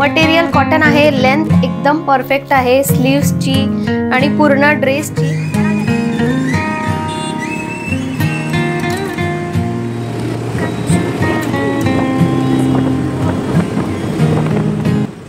Material cotton आहे, length एकदम perfect आहे स्लीव्सची आणि पूर्ण ड्रेसची।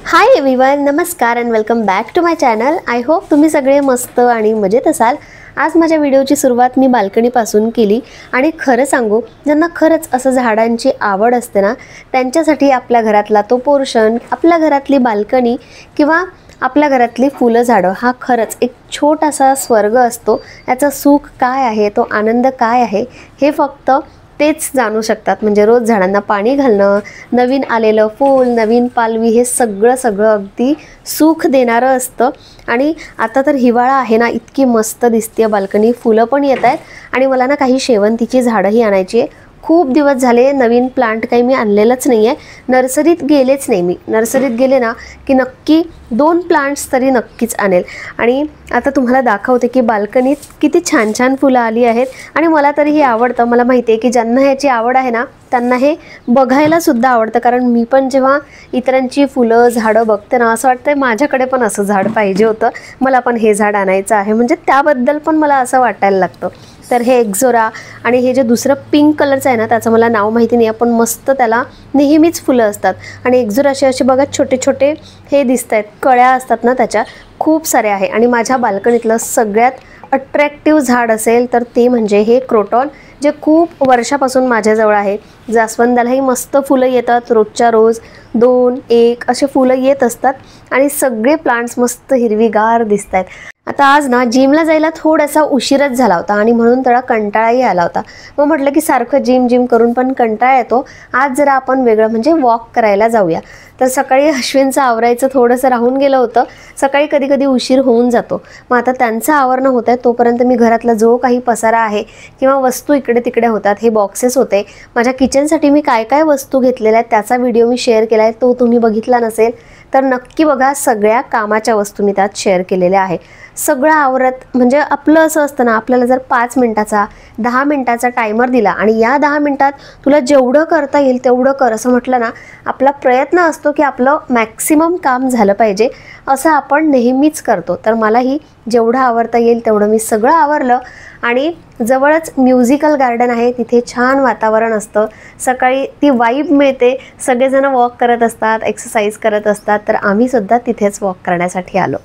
हाय एव्हरीवन, नमस्कार and welcome back to my channel. I hope तुम्ही सगळे मस्त आणि मजेत असाल। आज माझ्या व्हिडिओची सुरुवात मी बाल्कनीपासून केली आणि खरं सांगू, ज्यांना खरंच असं झाडांची आवड असते ना, त्यांच्यासाठी आपल्या घरातला तो पोर्शन, आपल्या घरातली बाल्कनी किंवा आपल्या घरातली फुलं झाडं हा खरंच एक छोटासा स्वर्ग असतो। याचा सुख काय आहे, तो आनंद काय आहे हे फक्त तेच जाणू शकतात। म्हणजे रोज झाडांना पाणी घालणं, नवीन आलेलं फूल, नवीन पालवी हे सगळं अगदी सुख देणारं असतं। आणि आता तर हिवाळा आहे ना, इतकी मस्त दिसते बाल्कनी, फुलं पण येत आहेत आणि मला ना काही शेवंतीची झाडंही आणायची आहे। खूप दिवस झाले नवीन प्लांट काही मी आणलेलंच नाही आहे, नर्सरीत गेलेच नाही मी। नर्सरीत गेले ना की नक्की 2 प्लांट्स तरी नक्कीच आणेल। आणि आता तुम्हाला दाखवते की बाल्कनीत किती छान छान फुलं आली आहेत आणि मला तरी हे आवडतं। मला माहिती आहे की ज्यांना ह्याची आवड आहे ना, त्यांना हे बघायला सुद्धा आवडतं, कारण मी पण जेव्हा इतरांची फुलं झाडं बघते ना, असं वाटतंय माझ्याकडे पण असं झाड पाहिजे होतं, मला पण हे झाड आणायचं आहे। म्हणजे त्याबद्दल पण मला असं वाटायला लागतं। तर हे एक्झोरा आणि हे जे दुसरं पिंक कलरचं आहे ना, त्याचं मला नाव माहिती नाही, पण मस्त त्याला नेहमीच फुलं असतात। आणि एक्झोराचे असे बघा छोटे छोटे हे दिसत आहेत, कळ्या असतात ना त्याच्या, खूप सारे आहे। आणि माझ्या बाल्कनीतलं सगळ्यात अट्रॅक्टिव्ह झाड असेल तर ते म्हणजे हे क्रोटॉन, जे खूप वर्षापासून माझ्याजवळ आहे। जास्वंदालाही मस्त फुलं येतात, रोजच्या रोज 2-1 असे फुलं येत असतात आणि सगळे प्लांट्स मस्त हिरवीगार दिसत आहेत। आता आज ना जिमला जायला थोडासा उशीरच झाला होता आणि म्हणून थोडा कंटाळाही आला होता। मग म्हटलं की सारखं जिम करून पण कंटाळा येतो, आज जरा आपण वेगळं म्हणजे वॉक करायला जाऊया। तर सकाळी अश्विनचं आवरायचं थोडंसं राहून गेलं होतं, सकाळी कधी कधी उशीर होऊन जातो। मग आता त्यांचं आवरणं होतं आहे तोपर्यंत मी घरातला जो काही पसारा आहे किंवा वस्तू इकडे तिकडे होतात, हे बॉक्सेस होते माझ्या किचनसाठी, मी काय काय वस्तू घेतलेल्या आहेत त्याचा व्हिडिओ मी शेअर केला आहे, तो तुम्ही बघितला नसेल तर नक्की बघा। सगळ्या कामाच्या वस्तू मी त्यात शेअर केलेल्या आहे। सगळं आवरत म्हणजे आपलं असं असतं ना, आपल्याला जर 5 मिनिटाचा 10 मिनिटाचा टायमर दिला आणि या 10 मिनिटात तुला जेवढं करता येईल तेवढं कर असं म्हटलं ना, आपला प्रयत्न असतो की आपलं मॅक्सिमम काम झालं पाहिजे, असं आपण नेहमीच करतो। तर मलाही जेवढं आवरता येईल तेवढं मी सगळं आवरलं। आणि जवळच म्युझिकल गार्डन आहे, तिथे छान वातावरण असतं, सकाळी ती वाईब मिळते, सगळेजण वॉक करत असतात, एक्सरसाइज करत असतात, तर आम्ही सुद्धा तिथेच वॉक करण्यासाठी आलो।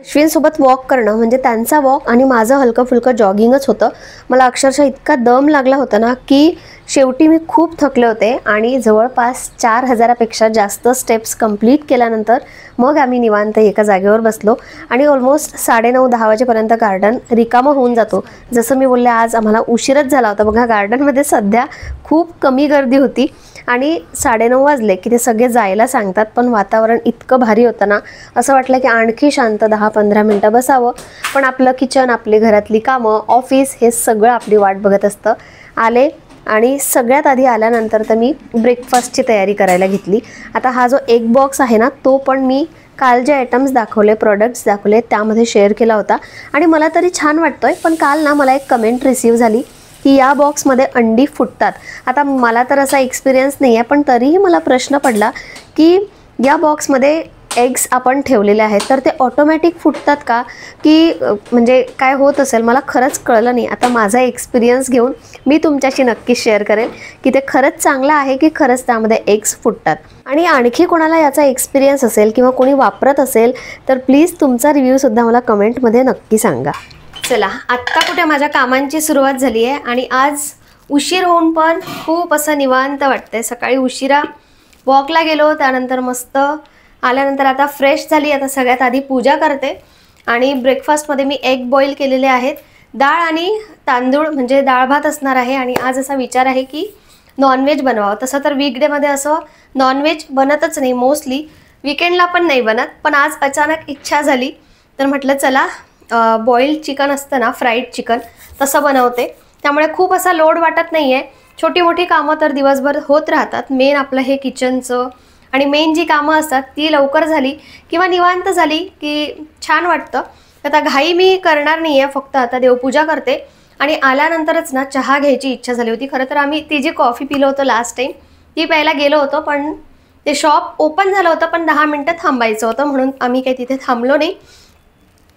अश्विनसोबत वॉक करणं म्हणजे त्यांचा वॉक आणि माझं हलकं फुलकं जॉगिंगच होतं। मला अक्षरशः इतका दम लागला होता ना की शेवटी मी खूप थकले होते आणि जवळपास 4000पेक्षा जास्त स्टेप्स कंप्लीट केल्यानंतर मग आम्ही निवांत एका जागेवर बसलो आणि ऑलमोस्ट 9:30-10 वाजेपर्यंत गार्डन रिकामं होऊन जातो। जसं मी बोलले, आज आम्हाला उशीरच झाला होता। बघा, गार्डनमध्ये सध्या खूप कमी गर्दी होती आणि 9:30 वाजले की ते सगळे जायला सांगतात, पण वातावरण इतकं भारी होतं ना, असं वाटलं की आणखी शांत 10-15 मिनटं बसावं। पण आपलं किचन, आपली घरातली कामं, ऑफिस हे सगळं आपली वाट बघत असतं। आले आणि सगळ्यात आधी आल्यानंतर तर मी ब्रेकफास्टची तयारी करायला घेतली। आता हा जो एग बॉक्स आहे ना, तो पण मी काल जे आयटम्स दाखवले, प्रोडक्ट्स दाखवले, त्यामध्ये शेअर केला होता आणि मला तरी छान वाटतोय। पण काल ना मला एक कमेंट रिसीव झाली की या बॉक्समध्ये अंडी फुटतात। आता मला तर असा एक्सपिरियन्स नाही आहे, पण तरीही मला प्रश्न पडला की या बॉक्समध्ये एग्स आपण ठेवलेले आहेत तर ते ऑटोमॅटिक फुटतात का, की म्हणजे काय होत असेल, मला खरंच कळलं नाही। आता माझा एक्सपिरियन्स घेऊन मी तुमच्याशी नक्की शेअर करेन की ते खरंच चांगलं आहे की खरंच त्यामध्ये एग्स फुटतात। आणि आणखी कोणाला याचा एक्सपिरियन्स असेल किंवा कोणी वापरत असेल तर प्लीज तुमचा रिव्ह्यूसुद्धा मला कमेंटमध्ये नक्की सांगा। चला, आत्ता कुठे माझ्या कामांची सुरुवात झाली आहे आणि आज उशीर होऊन पण खूप असं निवांत वाटतंय। सकाळी उशिरा वॉकला गेलो, त्यानंतर मस्त आल्यानंतर आता फ्रेश झाली। आता सगळ्यात आधी पूजा करते आणि ब्रेकफास्टमध्ये मी एग बॉईल केलेले आहेत, डाळ आणि तांदूळ म्हणजे डाळ भात असणार आहे। आणि आज असा विचार आहे की नॉनव्हेज बनवावं। तसं तर वीकडेमध्ये असं नॉनव्हेज बनतच नाही, मोस्टली वीकेंडला पण नाही बनत, पण आज अचानक इच्छा झाली तर म्हटलं चला बॉइल्ड चिकन असतं ना, फ्राईड चिकन, तसं बनवते। त्यामुळे खूप असा लोड वाटत नाही आहे, छोटी मोठी कामं तर दिवसभर होत राहतात। मेन आपलं हे किचनचं आणि मेन जी कामं असतात ती लवकर झाली किंवा निवांत झाली की छान वाटतं। आता घाई मी करणार नाही आहे, फक्त आता देवपूजा करते आणि आल्यानंतरच ना चहा घ्यायची इच्छा झाली होती. खरं तर आम्ही ती जी कॉफी पिलो होतो लास्ट टाइम ती प्यायला गेलो होतो, पण ते शॉप ओपन झालं होतं पण 10 मिनिटं थांबायचं होतं म्हणून आम्ही काही तिथे थांबलो नाही.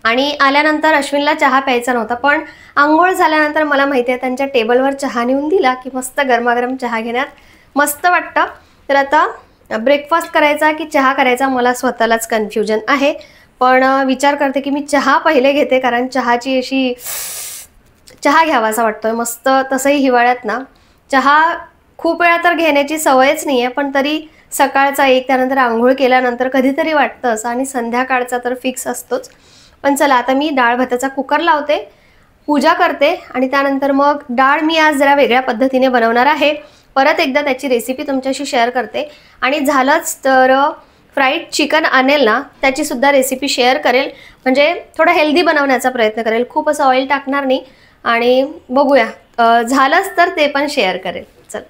आणि आल्यानंतर अश्विनला चहा प्यायचा नव्हता, पण आंघोळ झाल्यानंतर मला माहिती आहे त्यांच्या टेबलवर चहा नेऊन दिला की मस्त गरमागरम चहा घेण्यात मस्त वाटतं. तर आता ब्रेकफास्ट करायचा की चहा करायचा मला स्वतःलाच कन्फ्युजन आहे, पण विचार करते की मी चहा पहिले घेते, कारण चहाची अशी चहा घ्यावासा वाटतोय मस्त. तसंही हिवाळ्यात ना चहा खूप वेळा तर घेण्याची सवयच नाही आहे, पण तरी सकाळचा एक, त्यानंतर आंघोळ केल्यानंतर कधीतरी वाटतं असं, आणि संध्याकाळचा तर फिक्स असतोच. पण चला आता मी डाळ भाताचा कुकर लावते, पूजा करते आणि त्यानंतर मग डाळ मी आज जरा वेगळ्या पद्धतीने बनवणार आहे. परत एकदा त्याची रेसिपी तुमच्याशी शेअर करते, आणि झालंच तर फ्राईड चिकन आणेल ना त्याची सुद्धा रेसिपी शेअर करेल, म्हणजे थोडं हेल्दी बनवण्याचा प्रयत्न करेल, खूप असं ऑइल टाकणार नाही. आणि बघूया झालंच तर ते पण शेअर करेल. चल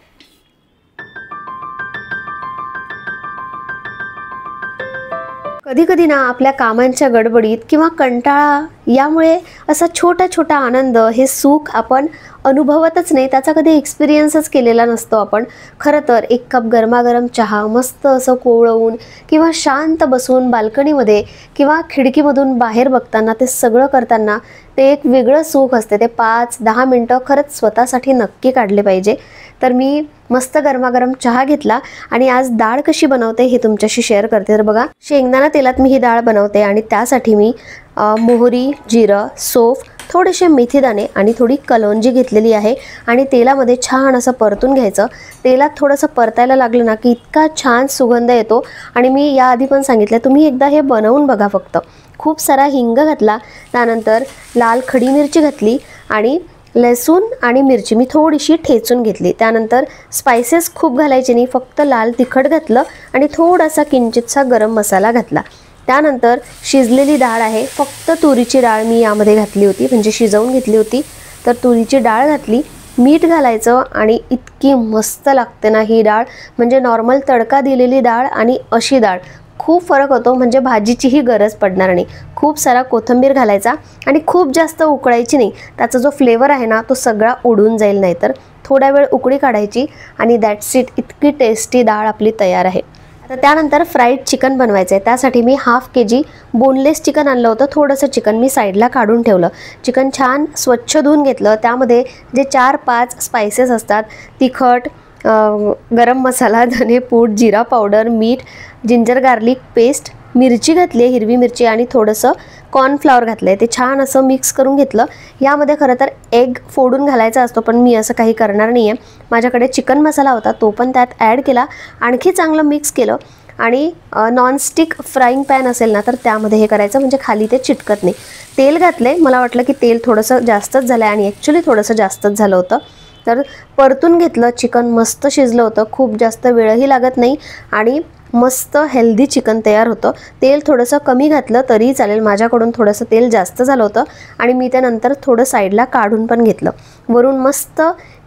कधी कधी ना आपल्या कामांच्या गडबडीत किंवा कंटाळा यामुळे असा छोटा छोटा आनंद, हे सुख आपण अनुभवतच नाही, त्याचा कधी एक्सपिरियन्सच केलेला नसतो आपण. खरं तर एक कप गरमागरम चहा मस्त असं कोवळवून किंवा शांत बसून बाल्कनीमध्ये किंवा खिडकीमधून बाहेर बघताना ते सगळं करताना ते एक वेगळं सुख असते. ते 5-10 मिनटं खरंच स्वतःसाठी नक्की काढले पाहिजे. तर मी मस्त गरमागरम चहा घेतला आणि आज डाळ कशी बनवते हे तुमच्याशी शेअर करते. तर बघा, शेंगदाणा तेलात मी ही डाळ बनवते आणि त्यासाठी मी मोहरी, जिरं, सौंफ, थोडेसे मेथीदाणे आणि थोडी कलोंजी घेतलेली आहे आणि तेलामध्ये छान असं परतून घ्यायचं. तेलात थोडंसं परतायला लागलं ना की इतका छान सुगंध येतो. आणि मी याआधी पण सांगितलं, तुम्ही एकदा हे बनवून बघा फक्त. खूप सारा हिंग घातला, त्यानंतर लाल खडी मिरची घातली आणि लसूण आणि मिरची मी थोडीशी ठेचून घेतली. त्यानंतर स्पायसेस खूप घालायचे नाही, फक्त लाल तिखट घातलं आणि थोडासा किंचितसा गरम मसाला घातला. त्यानंतर शिजलेली डाळ आहे, फक्त तुरीची डाळ मी यामध्ये घातली होती, म्हणजे शिजवून घेतली होती. तर तुरीची डाळ घातली, मीठ घालायचं आणि इतकी मस्त लागते ना ही डाळ. म्हणजे नॉर्मल तडका दिलेली डाळ आणि अशी डाळ खूप फरक होतो, म्हणजे भाजीचीही गरज पडणार नाही. खूप सारा कोथिंबीर घालायचा आणि खूप जास्त उकळायची नाही, त्याचा जो फ्लेवर आहे ना तो सगळा उडून जाईल. नाही तर थोडा वेळ उकळी काढायची आणि दॅट्स इट, इतकी टेस्टी डाळ आपली तयार आहे. आता त्यानंतर फ्राईड चिकन बनवायचं आहे. त्यासाठी मी 1/2 kg बोनलेस चिकन आणलं होतं. थोडंसं चिकन मी साईडला काढून ठेवलं. चिकन छान स्वच्छ धुवून घेतलं. त्यामध्ये जे 4-5 स्पायसेस असतात, तिखट, गरम मसाला, धने पूड, जिरा पावडर, मीठ, जिंजर गार्लिक पेस्ट, मिरची घातली आहे, हिरवी मिरची, आणि थोडंसं कॉर्नफ्लॉवर घातलं आहे. ते छान असं मिक्स करून घेतलं. यामध्ये खरं तर एग फोडून घालायचा असतो, पण मी असं काही करणार नाही आहे. माझ्याकडे चिकन मसाला होता, तो पण त्यात ॲड केला, आणखी चांगलं मिक्स केलं. आणि नॉनस्टिक फ्राईंग पॅन असेल ना तर त्यामध्ये हे करायचं, म्हणजे खाली ते चिटकत नाही. तेल घातले, मला वाटलं की तेल थोडंसं जास्तच झालं आहे आणि ॲक्च्युली थोडंसं जास्तच झालं होतं. तर परतून घेतलं. चिकन मस्त शिजलं होतं, खूप जास्त वेळही लागत नाही आणि मस्त हेल्दी चिकन तयार होतं. तेल थोडंसं कमी घातलं तरी चालेल, माझ्याकडून थोडंसं तेल जास्त झालं होतं आणि मी त्यानंतर थोडं साईडला काढून पण घेतलं. वरून मस्त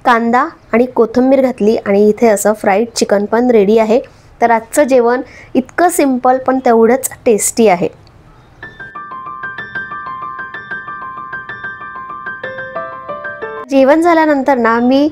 कांदा आणि कोथिंबीर घातली आणि इथे असं फ्राईड चिकन पण रेडी आहे. तर आजचं जेवण इतकं सिंपल पण तेवढंच टेस्टी आहे. जेवण झाल्यानंतर ना मी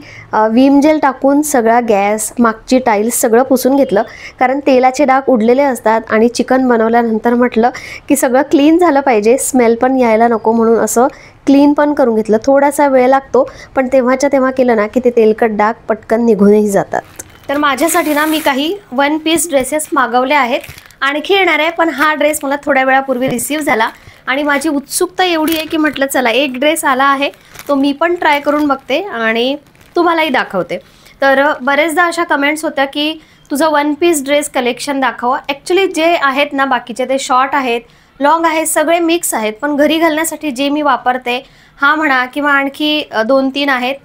विम जेल टाकून सगळा गॅस, मागची टाईल्स सगळं पुसून घेतलं, कारण तेलाचे डाग उडलेले असतात आणि चिकन बनवल्यानंतर म्हटलं की सगळं क्लीन झालं पाहिजे, स्मेल पण यायला नको, म्हणून असं क्लीन पण करून घेतलं. थोडासा वेळ लागतो, पण तेव्हाच्या तेव्हा केलं ना की ते तेलकट डाग पटकन निघूनही जातात. तर माझ्यासाठी ना मी काही 1 पीस ड्रेसेस मागवले आहेत, आणखी येणार आहे, पण हा ड्रेस मला थोड्या वेळापूर्वी रिसीव झाला आणि माझी उत्सुकता एवढी आहे की म्हटलं चला एक ड्रेस आला आहे तो मी पण ट्राय करून बघते आणि तुम्हालाही दाखवते. तर बरेचदा अशा कमेंट्स होत्या की तुझं 1 पीस ड्रेस कलेक्शन दाखव. ॲक्च्युली जे आहेत ना बाकीचे ते शॉर्ट आहेत, लॉंग आहेत, सगळे मिक्स आहेत, पण घरी घालण्यासाठी जे मी वापरते हा म्हणा किंवा आणखी 2-3 आहेत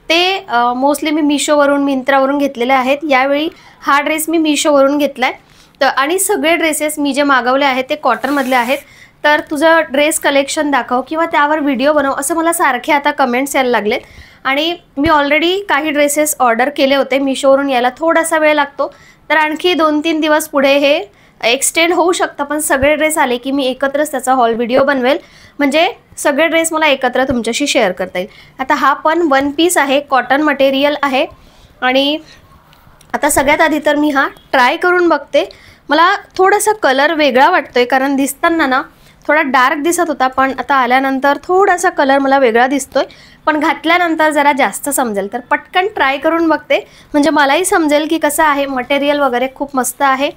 ते मोस्टली मी मिशोवरून, मिंत्रावरून घेतलेले आहेत. यावेळी हा ड्रेस मी मिशोवरून घेतला आहे. तर आणि सगळे ड्रेसेस मी जे मागवले आहेत ते कॉटनमधले आहेत. तर तुझं ड्रेस कलेक्शन दाखव किंवा त्यावर व्हिडिओ बनव, असं मला सारखे आता कमेंट्स यायला लागलेत. आणि मी ऑलरेडी काही ड्रेसेस ऑर्डर केले होते, मिशोवरून यायला थोडासा वेळ लागतो, तर आणखी 2-3 दिवस पुढे हे एक्सटेंड होऊ शकतं, पण सगळे ड्रेस आले की मी एकत्रच त्याचा हॉल व्हिडिओ बनवेल, म्हणजे सगळे ड्रेस मला एकत्र तुमच्याशी शेअर करता येईल. आता हा पण वन पीस आहे, कॉटन मटेरियल आहे. आणि आता सगळ्यात आधी तर मी हा ट्राय करून बघते. मला थोडासा कलर वेगळा वाटतोय, कारण दिसताना ना थोडा डार्क दिसत होता, पण आता आल्यानंतर थोडासा कलर मला वेगळा दिसतोय, पण घातल्यानंतर जरा जास्त समजेल. तर पटकन ट्राय करून बघते, म्हणजे मलाही समजेल की कसं आहे. मटेरियल वगैरे खूप मस्त आहे,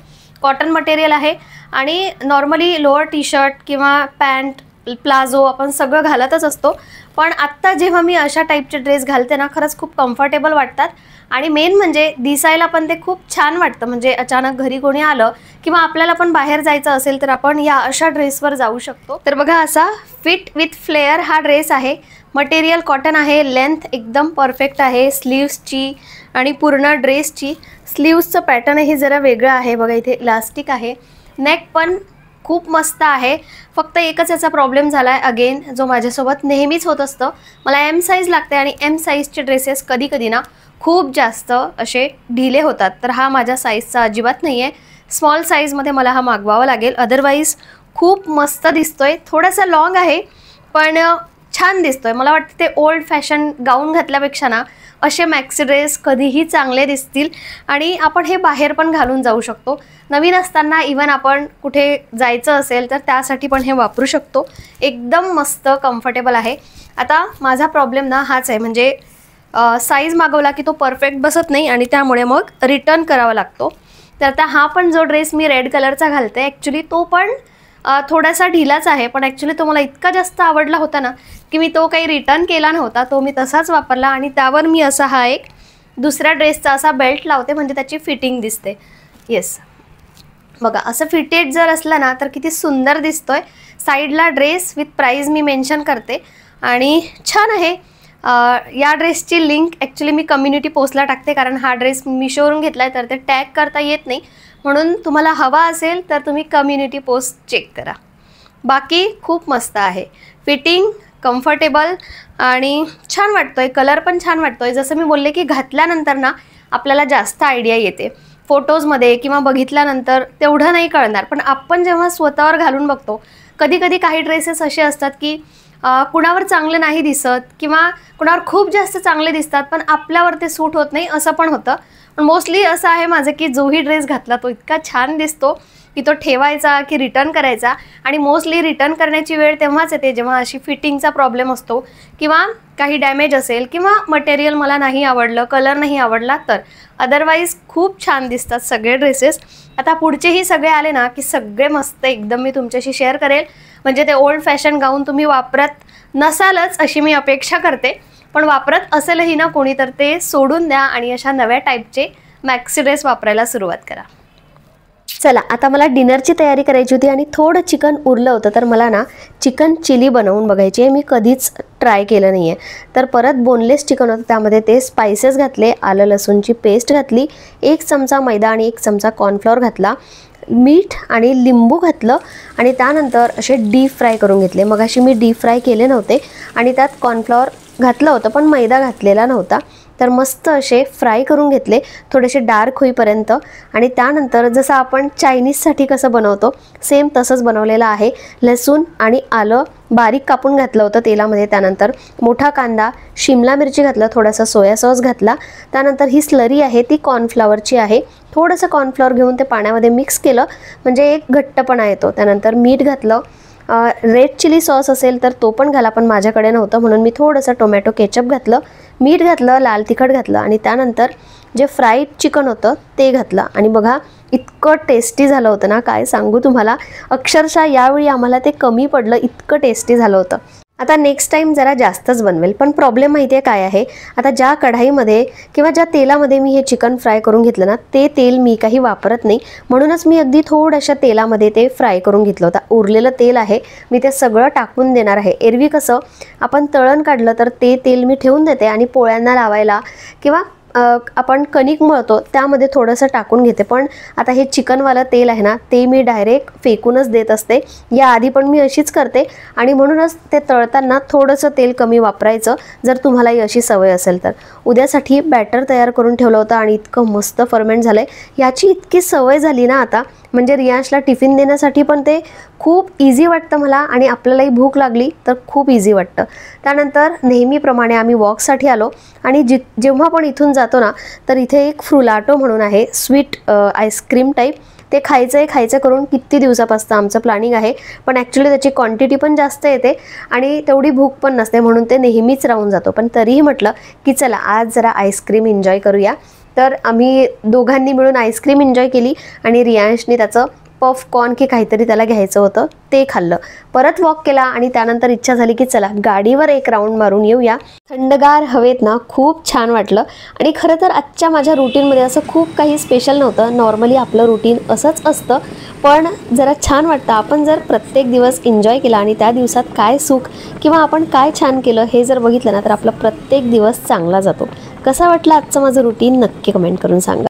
कॉटन मटेरियल आहे. आणि नॉर्मली लोअर टी शर्ट किंवा पॅन्ट, प्लाझो आपण सगळं घालतच असतो, पण आत्ता जेव्हा मी अशा टाईपचे ड्रेस घालते ना, खरंच खूप कम्फर्टेबल वाटतात. आणि मेन म्हणजे दिसायला पण ते खूप छान वाटतं. म्हणजे अचानक घरी कोणी आलं किंवा आपल्याला पण बाहेर जायचं असेल तर आपण या अशा ड्रेसवर जाऊ शकतो. तर बघा, असा फिट विथ फ्लेअर हा ड्रेस आहे. मटेरियल कॉटन आहे, लेंथ एकदम परफेक्ट आहे स्लीव्सची आणि पूर्ण ड्रेसची. स्लीव्सचं पॅटर्नही जरा वेगळं आहे. बघा, इथे इलास्टिक आहे. नेक पण खूप मस्त आहे. फक्त एकच याचा प्रॉब्लेम झाला आहे, अगेन जो माझ्यासोबत नेहमीच होत असतं. मला एम साईज लागते आणि एम साईजचे ड्रेसेस कधी कधी ना खूप जास्त असे ढिले होतात. तर हा माझ्या साईजचा अजिबात नाही आहे. स्मॉल साईजमध्ये मला हा मागवावा लागेल. अदरवाईज खूप मस्त दिसतोय. थोडासा लॉंग आहे पण छान दिसतोय. मला वाटतं ते ओल्ड फॅशन गाऊन घातल्यापेक्षा ना असे मॅक्सी ड्रेस कधीही चांगले दिसतील. आणि आपण हे बाहेर पण घालून जाऊ शकतो. नवीन असताना इवन आपण कुठे जायचं असेल तर त्यासाठी पण हे वापरू शकतो. एकदम मस्त कम्फर्टेबल आहे. आता माझा प्रॉब्लेम ना हाच आहे, म्हणजे साईज मागवला की तो परफेक्ट बसत नाही आणि त्यामुळे मग रिटर्न करावा लागतो. तर आता हा पण जो ड्रेस मी रेड कलरचा घालते, ॲक्च्युली तो पण थोडासा ढिलाच आहे, पण ॲक्च्युली तो मला इतका जास्त आवडला होता ना की मी तो काही रिटर्न केला नव्हता. तो मी तसाच वापरला आणि त्यावर मी असा हा एक दुसऱ्या ड्रेसचा असा बेल्ट लावते, म्हणजे त्याची फिटिंग दिसते. येस, बघा, असं फिटेड जर असलं ना तर किती सुंदर दिसतोय. साईडला ड्रेस विथ प्राईज मी मेन्शन करते आणि छान आहे. या ड्रेसची लिंक ॲक्च्युली मी कम्युनिटी पोस्टला टाकते, कारण हा ड्रेस मिशोवरून घेतला आहे तर ते टॅग करता येत नाही. म्हणून तुम्हाला हवा असेल तर तुम्ही कम्युनिटी पोस्ट चेक करा. बाकी खूप मस्त आहे. फिटिंग कम्फर्टेबल आणि छान वाटतोय. कलर पण छान वाटतोय. जसं मी बोलले की घातल्यानंतर ना आपल्याला जास्त आयडिया येते. फोटोजमध्ये किंवा बघितल्यानंतर तेवढं नाही कळणार, पण आपण जेव्हा स्वतःवर घालून बघतो, कधी कधी काही ड्रेसेस असे असतात की कुणावर चांगले नाही दिसत किंवा कुणावर खूप जास्त चांगले दिसतात, पण आपल्यावर ते सूट होत नाही, असं पण होतं. पण मोस्टली असं आहे माझं की जोही ड्रेस घातला तो इतका छान दिसतो की तो ठेवायचा की रिटर्न करायचा. आणि मोस्टली रिटर्न करण्याची वेळ तेव्हाच येते जेव्हा अशी फिटिंगचा प्रॉब्लेम असतो किंवा काही डॅमेज असेल किंवा मटेरियल मला नाही आवडलं, कलर नाही आवडला तर. अदरवाईज खूप छान दिसतात सगळे ड्रेसेस. आता पुढचेही सगळे आले ना की सगळे मस्त एकदम मी तुमच्याशी शेअर करेल. म्हणजे ते ओल्ड फॅशन गाऊन तुम्ही वापरत नसालच अशी मी अपेक्षा करते, पण वापरत असेलही ना कोणी तर ते सोडून द्या आणि अशा नव्या टाईपचे मॅक्सी ड्रेस वापरायला सुरुवात करा. चला, आता मला डिनरची तयारी करायची होती आणि थोडं चिकन उरलं होतं, तर मला ना चिकन चिली बनवून बघायची आहे. मी कधीच ट्राय केलं नाही आहे. तर परत बोनलेस चिकन होतं, त्यामध्ये ते स्पायसेस घातले, आलं लसूणची पेस्ट घातली, 1 चमचा मैदा आणि 1 चमचा कॉर्नफ्लॉवर घातला, मीठ आणि लिंबू घातलं आणि त्यानंतर असे डीप फ्राय करून घेतले. मग अशी मी डीप फ्राय केले नव्हते आणि त्यात कॉर्नफ्लॉवर घातलं होतं पण मैदा घातलेला नव्हता. तर मस्त असे फ्राय करून घेतले थोडेसे डार्क होईपर्यंत. आणि त्यानंतर जसं आपण चायनीजसाठी कसं बनवतो सेम तसंच बनवलेलं आहे. लसूण आणि आलं बारीक कापून घातलं होतं तेलामध्ये. त्यानंतर मोठा कांदा, शिमला मिरची घातलं, थोडासा सोया सॉस घातला. त्यानंतर ही स्लरी आहे ती कॉर्नफ्लॉवरची आहे. थोडंसं कॉर्नफ्लॉवर घेऊन ते पाण्यामध्ये मिक्स केलं म्हणजे एक घट्टपणा येतो. त्यानंतर मीठ घातलं. रेड चिली सॉस असेल तर तो पण घाला, पण माझ्याकडे नव्हतं म्हणून मी थोडंसं टोमॅटो केचप घातलं, मीठ घातलं, लाल तिखट घातलं आणि त्यानंतर जे फ्राईड चिकन होतं ते घातलं. आणि बघा इतकं टेस्टी झालं होतं ना, काय सांगू तुम्हाला. अक्षरशः यावेळी आम्हाला ते कमी पडलं, इतकं टेस्टी झालं होतं. आता नेक्स्ट टाइम जरा जास्तच बनवेल. पण प्रॉब्लेम माहिती आहे काय आहे, आता ज्या कढाईमध्ये किंवा ज्या तेलामध्ये मी हे चिकन फ्राय करून घेतलं ना ते तेल मी काही वापरत नाही, म्हणूनच मी अगदी थोड्याशा तेलामध्ये ते फ्राय करून घेतलं होतं. उरलेलं तेल आहे मी ते सगळं टाकून देणार आहे. एरवी कसं आपण तळण काढलं तर ते तेल मी ठेवून देते आणि पोळ्यांना लावायला किंवा आपण कणिक मळतो त्यामध्ये थोडंसं टाकून घेते. पण आता हे चिकनवालं तेल आहे ना ते मी डायरेक्ट फेकूनच देत असते. याआधी पण मी अशीच करते आणि म्हणूनच ते तळताना थोडंसं तेल कमी वापरायचं जर तुम्हालाही अशी सवय असेल तर. उद्यासाठी बॅटर तयार करून ठेवलं होतं आणि इतकं मस्त फर्मेंट झालं आहे. याची इतकी सवय झाली ना आता म्हणजे रियांशला टिफिन देण्यासाठी पण ते खूप इझी वाटतं मला, आणि आपल्यालाही भूक लागली तर खूप इझी वाटतं. त्यानंतर नेहमीप्रमाणे आम्ही वॉकसाठी आलो, आणि जेव्हा पण इथून जातो ना, तर इथे एक फ्रुलाटो म्हणून आहे, स्वीट आईस्क्रीम टाईप. ते खायचं करून किती दिवसापासून आमचं प्लॅनिंग आहे, पण ॲक्च्युली त्याची क्वांटिटी पण जास्त येते आणि तेवढी भूक पण नसते, म्हणून ते नेहमीच राहून जातो. पण तरीही म्हटलं की चला आज जरा आईस्क्रीम एन्जॉय करूया. तर आम्ही दोघांनी मिळून आईस्क्रीम एन्जॉय केली, आणि रियांशने त्याचं पफकॉर्न की काहीतरी त्याला घ्यायचं होतं ते खाल्लं. परत वॉक केला, आणि त्यानंतर इच्छा झाली की चला गाडीवर एक राऊंड मारून येऊया. थंडगार हवेत ना खूप छान वाटलं. आणि खरं तर आजच्या माझ्या रुटीनमध्ये असं खूप काही स्पेशल नव्हतं, नॉर्मली आपलं रुटीन असंच असतं, पण जरा छान वाटतं आपण जर प्रत्येक दिवस एन्जॉय केला, आणि त्या दिवसात काय सुख किंवा आपण काय छान केलं हे जर बघितलं ना, तर आपला प्रत्येक दिवस चांगला जातो. कसा वाटला आजचं माझं रुटीन नक्की कमेंट करून सांगा.